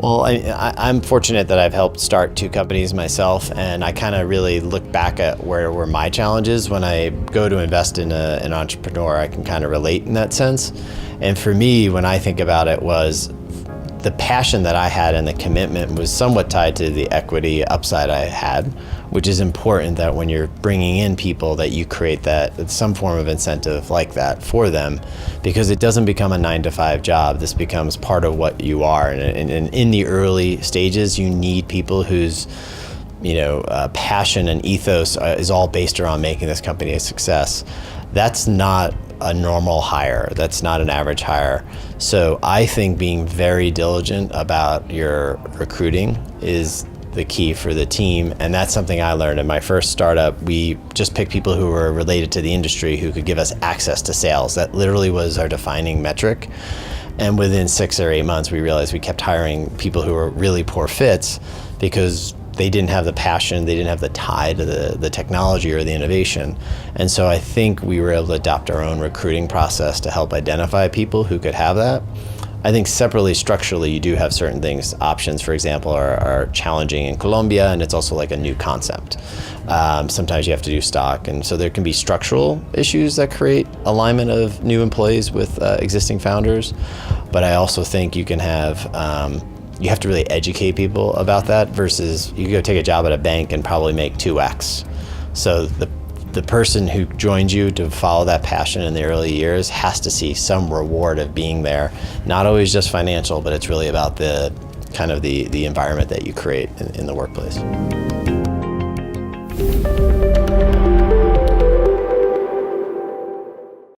Well, I'm fortunate that I've helped start 2 companies myself, and I kind of really look back at where were my challenges. When I go to invest in an entrepreneur, I can kind of relate in that sense. And for me, when I think about it, was the passion that I had and the commitment was somewhat tied to the equity upside I had, which is important that when you're bringing in people that you create that some form of incentive like that for them, because it doesn't become a 9-to-5 job. This becomes part of what you are. And in the early stages, you need people whose passion and ethos is all based around making this company a success. That's not a normal hire. That's not an average hire. So I think being very diligent about your recruiting is the key for the team. And that's something I learned in my first startup. We just picked people who were related to the industry who could give us access to sales. That literally was our defining metric. And within 6 or 8 months, we realized we kept hiring people who were really poor fits because they didn't have the passion, they didn't have the tie to the technology or the innovation. And so I think we were able to adopt our own recruiting process to help identify people who could have that. I think separately, structurally, you do have certain things. Options, for example, are challenging in Colombia, and it's also like a new concept. Sometimes you have to do stock, and so there can be structural issues that create alignment of new employees with existing founders. But I also think you can have you have to really educate people about that versus you go take a job at a bank and probably make 2x. So the person who joins you to follow that passion in the early years has to see some reward of being there. Not always just financial, but it's really about the kind of the environment that you create in the workplace.